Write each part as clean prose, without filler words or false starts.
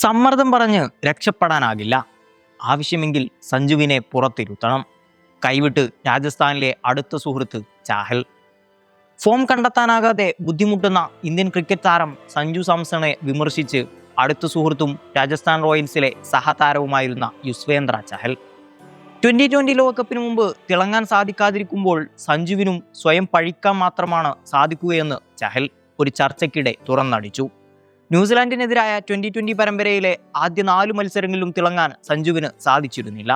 സമ്മർദ്ദം പറഞ്ഞ് രക്ഷപ്പെടാനാകില്ല. ആവശ്യമെങ്കിൽ സഞ്ജുവിനെ പുറത്തിരുത്തണം. കൈവിട്ട് രാജസ്ഥാനിലെ അടുത്ത സുഹൃത്ത് ചാഹൽ. ഫോം കണ്ടെത്താനാകാതെ ബുദ്ധിമുട്ടുന്ന ഇന്ത്യൻ ക്രിക്കറ്റ് താരം സഞ്ജു സാംസണെ വിമർശിച്ച് അടുത്ത സുഹൃത്തും രാജസ്ഥാൻ റോയൽസിലെ സഹതാരവുമായിരുന്ന യുസ്വേന്ദ്ര ചഹൽ. 2020 ലോകകപ്പിന് മുമ്പ് തിളങ്ങാൻ സാധിക്കാതിരിക്കുമ്പോൾ സഞ്ജുവിനും സ്വയം പഴിക്കാൻ മാത്രമാണ് സാധിക്കുകയെന്ന് ചഹൽ ഒരു ചർച്ചയ്ക്കിടെ തുറന്നടിച്ചു. ന്യൂസിലാൻഡിനെതിരായ 2020 പരമ്പരയിലെ ആദ്യ 4 മത്സരങ്ങളിലും തിളങ്ങാൻ സഞ്ജുവിന് സാധിച്ചിരുന്നില്ല.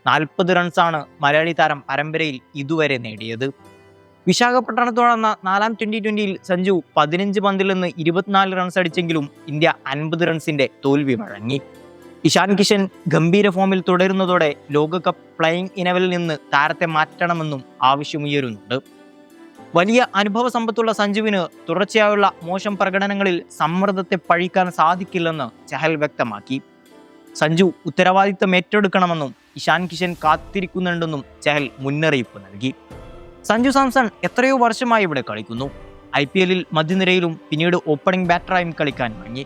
40 റൺസാണ് മലയാളി താരം പരമ്പരയിൽ ഇതുവരെ നേടിയത്. വിശാഖപട്ടണത്ത് നടന്ന 4ാം 2020-യിൽ സഞ്ജു 15 പന്തിൽ നിന്ന് 24 റൺസ് അടിച്ചെങ്കിലും ഇന്ത്യ 50 റൺസിന്റെ തോൽവി വഴങ്ങി. ഇഷാൻ കിഷൻ ഗംഭീര ഫോമിൽ തുടരുന്നതോടെ ലോകകപ്പ് പ്ലേയിങ് ഇലവനിൽ നിന്ന് താരത്തെ മാറ്റണമെന്നും ആവശ്യമുയരുന്നുണ്ട്. വലിയ അനുഭവ സമ്പത്തുള്ള സഞ്ജുവിന് തുടർച്ചയായുള്ള മോശം പ്രകടനങ്ങളിൽ സമ്മർദ്ദത്തെ പഴിക്കാൻ സാധിക്കില്ലെന്ന് ചഹൽ വ്യക്തമാക്കി. സഞ്ജു ഉത്തരവാദിത്തം ഏറ്റെടുക്കണമെന്നും ഇഷാൻ കിഷൻ കാത്തിരിക്കുന്നുണ്ടെന്നും ചഹൽ മുന്നറിയിപ്പ് നൽകി. സഞ്ജു സാംസൺ എത്രയോ വർഷമായി ഇവിടെ കളിക്കുന്നു. IPL-ൽ മധ്യനിരയിലും പിന്നീട് ഓപ്പണിംഗ് ബാറ്ററായും കളിക്കാൻ തുടങ്ങി.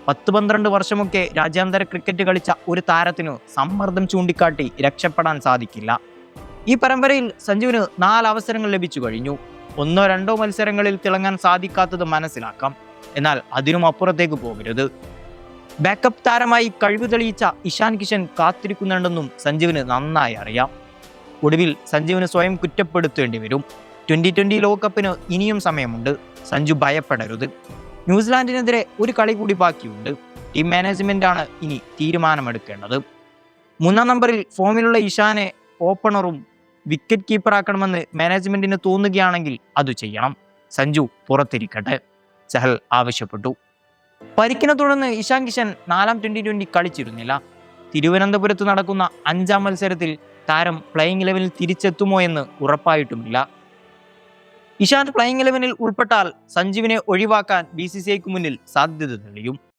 10-12 വർഷമൊക്കെ രാജ്യാന്തര ക്രിക്കറ്റ് കളിച്ച ഒരു താരത്തിനു സമ്മർദ്ദം ചൂണ്ടിക്കാട്ടി രക്ഷപ്പെടാൻ സാധിക്കില്ല. ഈ പരമ്പരയിൽ സഞ്ജുവിന് 4 അവസരങ്ങൾ ലഭിച്ചു കഴിഞ്ഞു. 1-2 മത്സരങ്ങളിൽ തിളങ്ങാൻ സാധിക്കാത്തത് മനസ്സിലാക്കാം. എന്നാൽ അതിനും അപ്പുറത്തേക്ക് പോകരുത്. ബാക്കപ്പ് താരമായി കഴിവ് തെളിയിച്ച ഇഷാൻ കിഷൻ കാത്തിരിക്കുന്നുണ്ടെന്നും സഞ്ജുവിന് നന്നായി അറിയാം. ഒടുവിൽ സഞ്ജുവിന് സ്വയം കുറ്റപ്പെടുത്തേണ്ടി വരും. 2020 ലോകകപ്പിന് ഇനിയും സമയമുണ്ട്. സഞ്ജു ഭയപ്പെടരുത്. ന്യൂസിലാൻഡിനെതിരെ ഒരു കളി കൂടി ബാക്കിയുണ്ട്. ടീം മാനേജ്മെന്റാണ് ഇനി തീരുമാനമെടുക്കേണ്ടത്. 3-ാം നമ്പറിൽ ഫോമിലുള്ള ഇഷാനെ ഓപ്പണറും വിക്കറ്റ് കീപ്പറാക്കണമെന്ന് മാനേജ്മെന്റിന് തോന്നുകയാണെങ്കിൽ അത് ചെയ്യണം. സഞ്ജു പുറത്തിരിക്കട്ടെ, ചഹൽ ആവശ്യപ്പെട്ടു. പരിക്കിനെ തുടർന്ന് ഇഷാൻ കിഷൻ 4ാം 2020 കളിച്ചിരുന്നില്ല. തിരുവനന്തപുരത്ത് നടക്കുന്ന 5ാം മത്സരത്തിൽ താരം പ്ലേയിങ് ഇലവനിൽ തിരിച്ചെത്തുമോ എന്ന് ഉറപ്പായിട്ടുമില്ല. ഇഷാൻ പ്ലേയിങ് ഇലവനിൽ ഉൾപ്പെട്ടാൽ സഞ്ജുവിനെ ഒഴിവാക്കാൻ BCCIക്ക് മുന്നിൽ സാധ്യത തെളിയും.